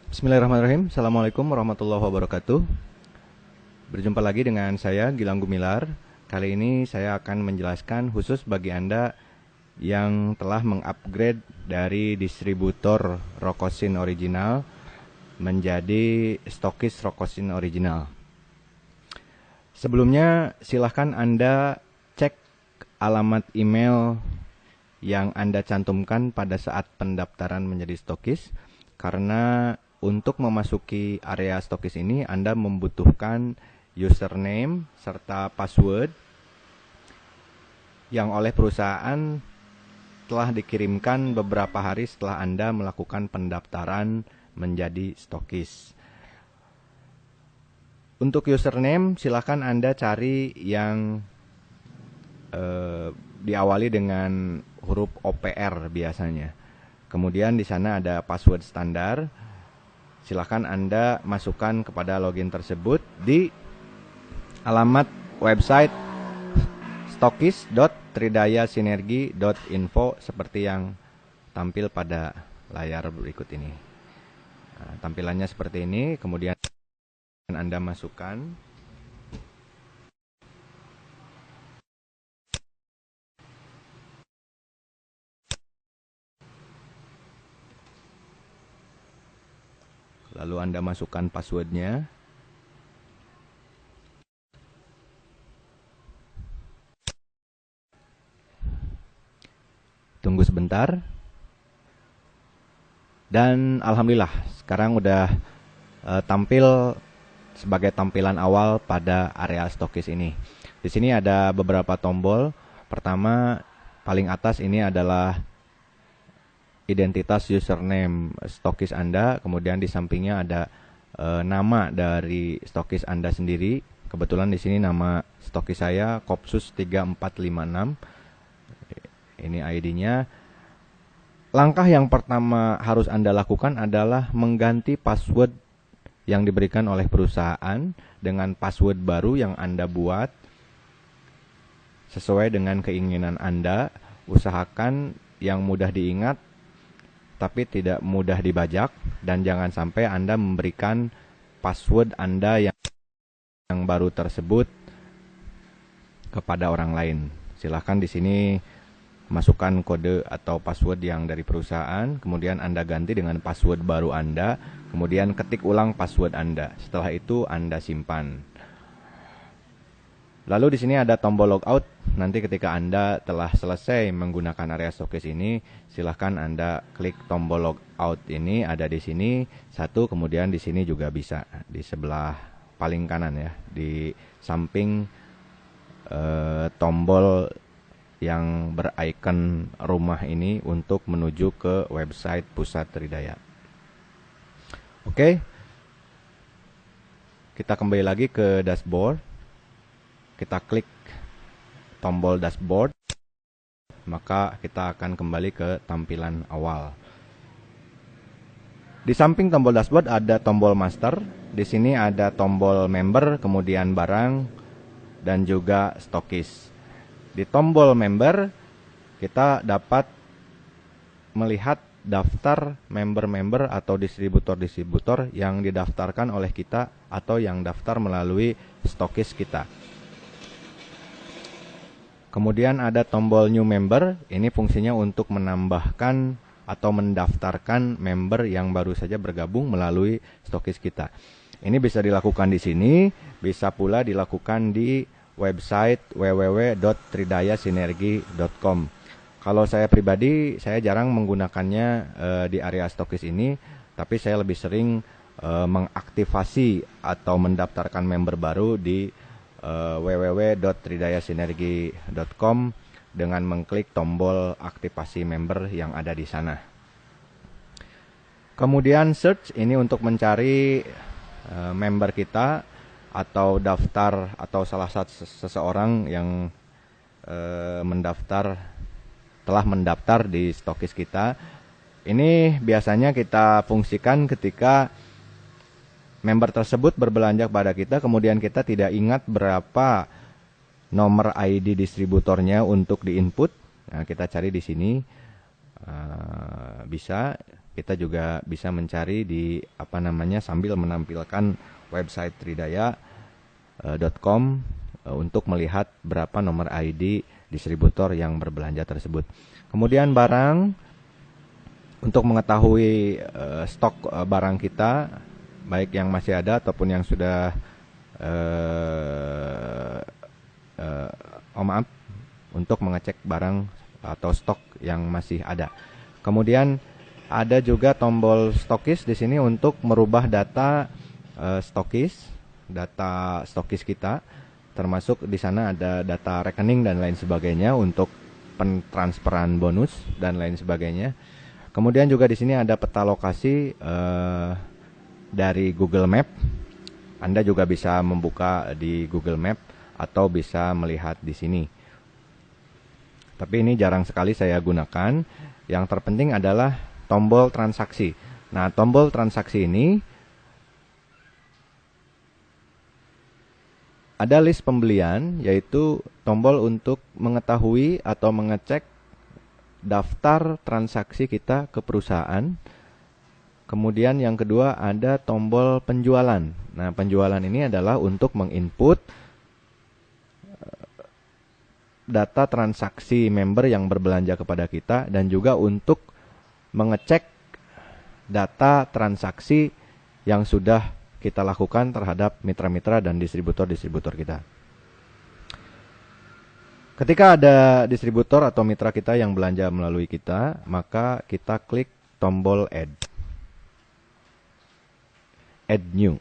Bismillahirrahmanirrahim. Assalamualaikum warahmatullahi wabarakatuh. Berjumpa lagi dengan saya Gilang Gumilar. Kali ini saya akan menjelaskan khusus bagi Anda yang telah mengupgrade dari distributor Rokosin original menjadi stokis Rokosin original. Sebelumnya silahkan Anda cek alamat email yang Anda cantumkan pada saat pendaftaran menjadi stokis, karena untuk memasuki area stokis ini Anda membutuhkan username serta password yang oleh perusahaan telah dikirimkan beberapa hari setelah Anda melakukan pendaftaran menjadi stokis. Untuk username silahkan Anda cari yang diawali dengan huruf OPR biasanya. Kemudian di sana ada password standar. Silakan Anda masukkan kepada login tersebut di alamat website stokis.tridayasinergi.info seperti yang tampil pada layar berikut ini. Nah, tampilannya seperti ini, kemudian Anda masukkan. Lalu Anda masukkan passwordnya. Tunggu sebentar. Dan alhamdulillah sekarang udah tampil sebagai tampilan awal pada area stokis ini. Di sini ada beberapa tombol. Pertama, paling atas ini adalah identitas username stokis Anda, kemudian di sampingnya ada nama dari stokis Anda sendiri. Kebetulan di sini nama stokis saya Kopsus 3456. Ini ID-nya. Langkah yang pertama harus Anda lakukan adalah mengganti password yang diberikan oleh perusahaan dengan password baru yang Anda buat sesuai dengan keinginan Anda. Usahakan yang mudah diingat tapi tidak mudah dibajak, dan jangan sampai Anda memberikan password Anda yang baru tersebut kepada orang lain. Silahkan di sini masukkan kode atau password yang dari perusahaan, kemudian Anda ganti dengan password baru Anda, kemudian ketik ulang password Anda. Setelah itu Anda simpan. Lalu di sini ada tombol logout. Nanti ketika Anda telah selesai menggunakan area stokis ini, silahkan Anda klik tombol logout ini, ada di sini satu, kemudian di sini juga bisa di sebelah paling kanan ya, di samping tombol yang berikon rumah ini untuk menuju ke website Pusat Tridaya. Oke, kita kembali lagi ke dashboard. Kita klik tombol dashboard, maka kita akan kembali ke tampilan awal. Di samping tombol dashboard ada tombol master. Di sini ada tombol member, kemudian barang, dan juga stokis. Di tombol member kita dapat melihat daftar member-member atau distributor-distributor yang didaftarkan oleh kita atau yang daftar melalui stokis kita. Kemudian ada tombol new member, ini fungsinya untuk menambahkan atau mendaftarkan member yang baru saja bergabung melalui stokis kita. Ini bisa dilakukan di sini, bisa pula dilakukan di website www.tridayasinergi.com. Kalau saya pribadi, saya jarang menggunakannya di area stokis ini, tapi saya lebih sering mengaktifasi atau mendaftarkan member baru di www.tridayasinergi.com dengan mengklik tombol aktivasi member yang ada di sana. Kemudian search ini untuk mencari member kita atau daftar atau salah satu seseorang yang telah mendaftar di stokis kita. Ini biasanya kita fungsikan ketika member tersebut berbelanja pada kita, kemudian kita tidak ingat berapa nomor ID distributornya untuk diinput. Nah, kita cari di sini, bisa kita juga bisa mencari di sambil menampilkan website tridaya.com untuk melihat berapa nomor ID distributor yang berbelanja tersebut. Kemudian barang, untuk mengetahui stok barang kita, baik yang masih ada ataupun yang sudah untuk mengecek barang atau stok yang masih ada. Kemudian ada juga tombol stokis di sini untuk merubah data data stokis kita, termasuk di sana ada data rekening dan lain sebagainya untuk pentransferan bonus dan lain sebagainya. Kemudian juga di sini ada peta lokasi dari Google Map. Anda juga bisa membuka di Google Map atau bisa melihat di sini. Tapi ini jarang sekali saya gunakan. Yang terpenting adalah tombol transaksi. Nah, tombol transaksi ini ada list pembelian, yaitu tombol untuk mengetahui atau mengecek daftar transaksi kita ke perusahaan. Kemudian yang kedua ada tombol penjualan. Nah, penjualan ini adalah untuk menginput data transaksi member yang berbelanja kepada kita dan juga untuk mengecek data transaksi yang sudah kita lakukan terhadap mitra-mitra dan distributor-distributor kita. Ketika ada distributor atau mitra kita yang belanja melalui kita, maka kita klik tombol Add New.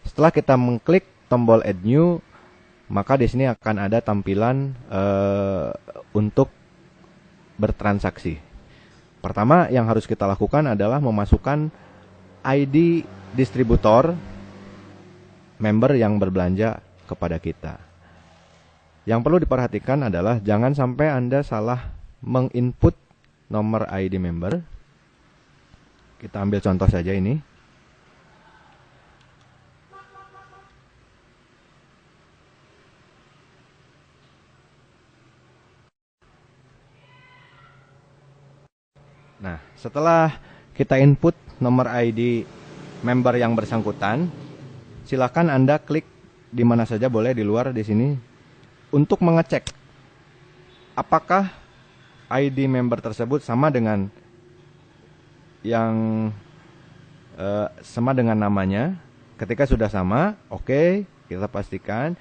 Setelah kita mengklik tombol Add New, maka di sini akan ada tampilan untuk bertransaksi. Pertama yang harus kita lakukan adalah memasukkan ID distributor member yang berbelanja kepada kita. Yang perlu diperhatikan adalah jangan sampai Anda salah menginput nomor ID member. Kita ambil contoh saja ini. Nah, setelah kita input nomor ID member yang bersangkutan, silakan Anda klik di mana saja boleh di luar di sini untuk mengecek apakah ID member tersebut sama dengan sama dengan namanya. Ketika sudah sama, oke, kita pastikan.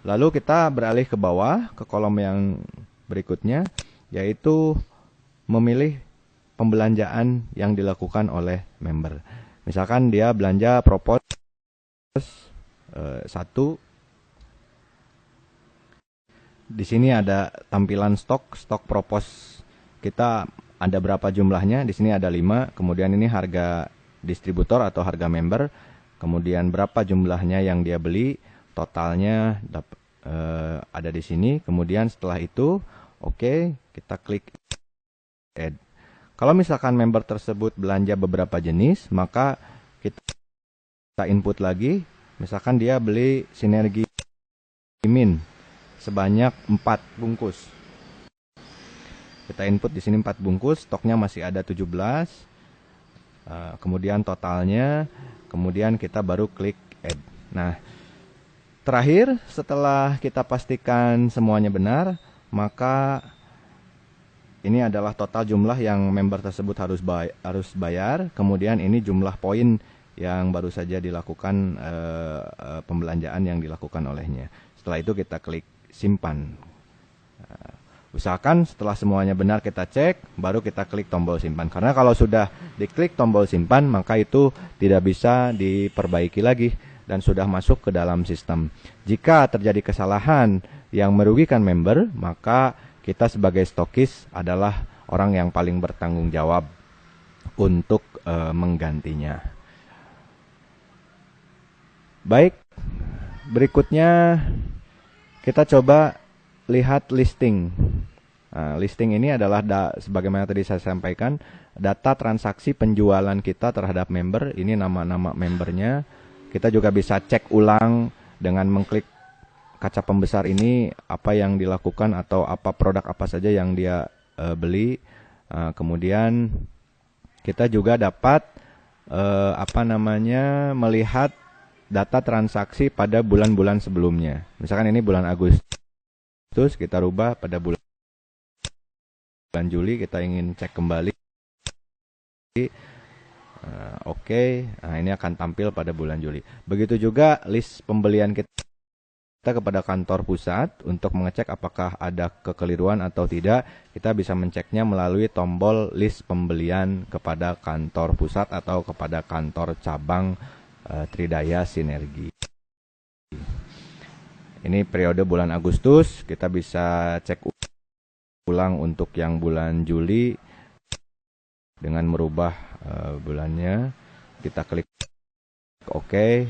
Lalu kita beralih ke bawah ke kolom yang berikutnya, yaitu memilih pembelanjaan yang dilakukan oleh member. Misalkan dia belanja propos 1. Di sini ada tampilan stok propos kita ada berapa jumlahnya. Di sini ada 5. Kemudian ini harga distributor atau harga member. Kemudian berapa jumlahnya yang dia beli. Totalnya ada di sini. Kemudian setelah itu, oke, kita klik Add. Kalau misalkan member tersebut belanja beberapa jenis, maka kita input lagi. Misalkan dia beli Sinergi Min sebanyak 4 bungkus. Kita input di sini 4 bungkus, stoknya masih ada 17. Kemudian totalnya, kemudian kita baru klik Add. Nah, terakhir setelah kita pastikan semuanya benar, maka ini adalah total jumlah yang member tersebut harus bayar. Kemudian ini jumlah poin yang baru saja dilakukan pembelanjaan yang dilakukan olehnya. Setelah itu kita klik simpan. Usahakan setelah semuanya benar kita cek, baru kita klik tombol simpan. Karena kalau sudah diklik tombol simpan, maka itu tidak bisa diperbaiki lagi dan sudah masuk ke dalam sistem. Jika terjadi kesalahan yang merugikan member, maka kita sebagai stokis adalah orang yang paling bertanggung jawab untuk menggantinya. Baik, berikutnya kita coba lihat listing. Nah, listing ini adalah sebagaimana tadi saya sampaikan, data transaksi penjualan kita terhadap member. Ini nama-nama membernya. Kita juga bisa cek ulang dengan mengklik kaca pembesar ini apa yang dilakukan atau apa produk apa saja yang dia beli. Kemudian kita juga dapat melihat data transaksi pada bulan-bulan sebelumnya. Misalkan ini bulan Agustus, kita rubah pada bulan Juli, kita ingin cek kembali. Oke. Nah, ini akan tampil pada bulan Juli. Begitu juga list pembelian kita kepada kantor pusat untuk mengecek apakah ada kekeliruan atau tidak. Kita bisa menceknya melalui tombol list pembelian kepada kantor pusat atau kepada kantor cabang Tridaya Sinergi. Ini periode bulan Agustus, kita bisa cek ulang untuk yang bulan Juli dengan merubah bulannya. Kita klik OK,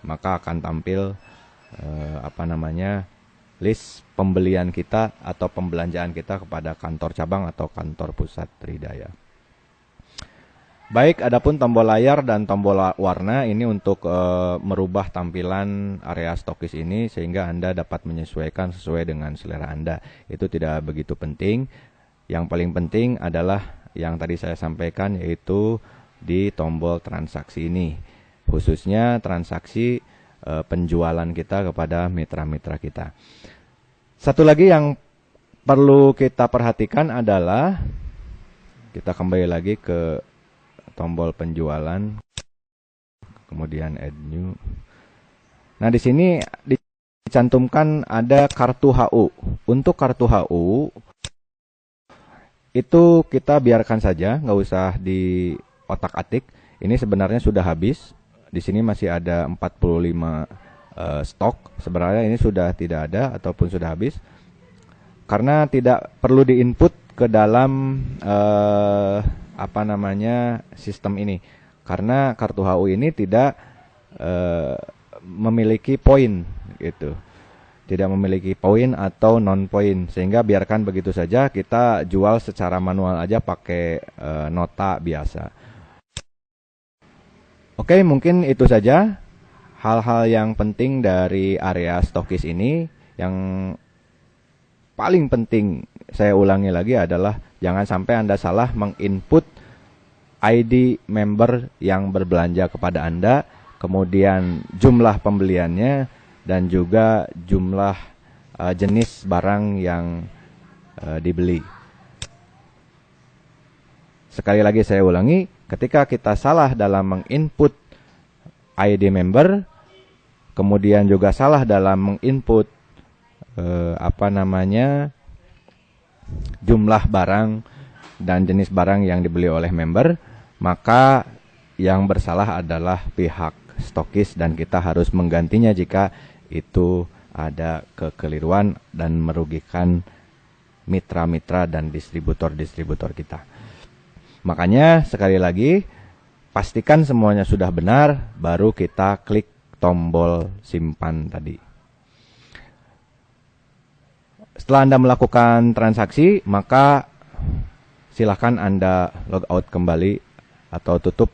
maka akan tampil list pembelian kita atau pembelanjaan kita kepada kantor cabang atau kantor pusat Tridaya. Baik, adapun tombol layar dan tombol warna ini untuk merubah tampilan area stokis ini sehingga Anda dapat menyesuaikan sesuai dengan selera Anda. Itu tidak begitu penting. Yang paling penting adalah yang tadi saya sampaikan, yaitu di tombol transaksi ini. Khususnya transaksi penjualan kita kepada mitra-mitra kita. Satu lagi yang perlu kita perhatikan adalah kita kembali lagi ke tombol penjualan, kemudian add new. Nah, di sini dicantumkan ada kartu HU. Untuk kartu HU itu kita biarkan saja, nggak usah di otak-atik. Ini sebenarnya sudah habis. Di sini masih ada 45 stok. Sebenarnya ini sudah tidak ada ataupun sudah habis. Karena tidak perlu diinput ke dalam sistem ini, karena kartu HU ini tidak memiliki poin gitu, tidak memiliki poin atau non poin, sehingga biarkan begitu saja, kita jual secara manual aja pakai nota biasa. Oke, mungkin itu saja hal-hal yang penting dari area stokis ini. Yang paling penting saya ulangi lagi adalah jangan sampai Anda salah menginput ID member yang berbelanja kepada Anda, kemudian jumlah pembeliannya, dan juga jumlah jenis barang yang dibeli. Sekali lagi saya ulangi, ketika kita salah dalam menginput ID member, kemudian juga salah dalam menginput jumlah barang dan jenis barang yang dibeli oleh member, maka yang bersalah adalah pihak stokis dan kita harus menggantinya jika itu ada kekeliruan dan merugikan mitra-mitra dan distributor-distributor kita. Makanya sekali lagi, pastikan semuanya sudah benar, baru kita klik tombol simpan tadi. Setelah Anda melakukan transaksi, maka silakan Anda log out kembali atau tutup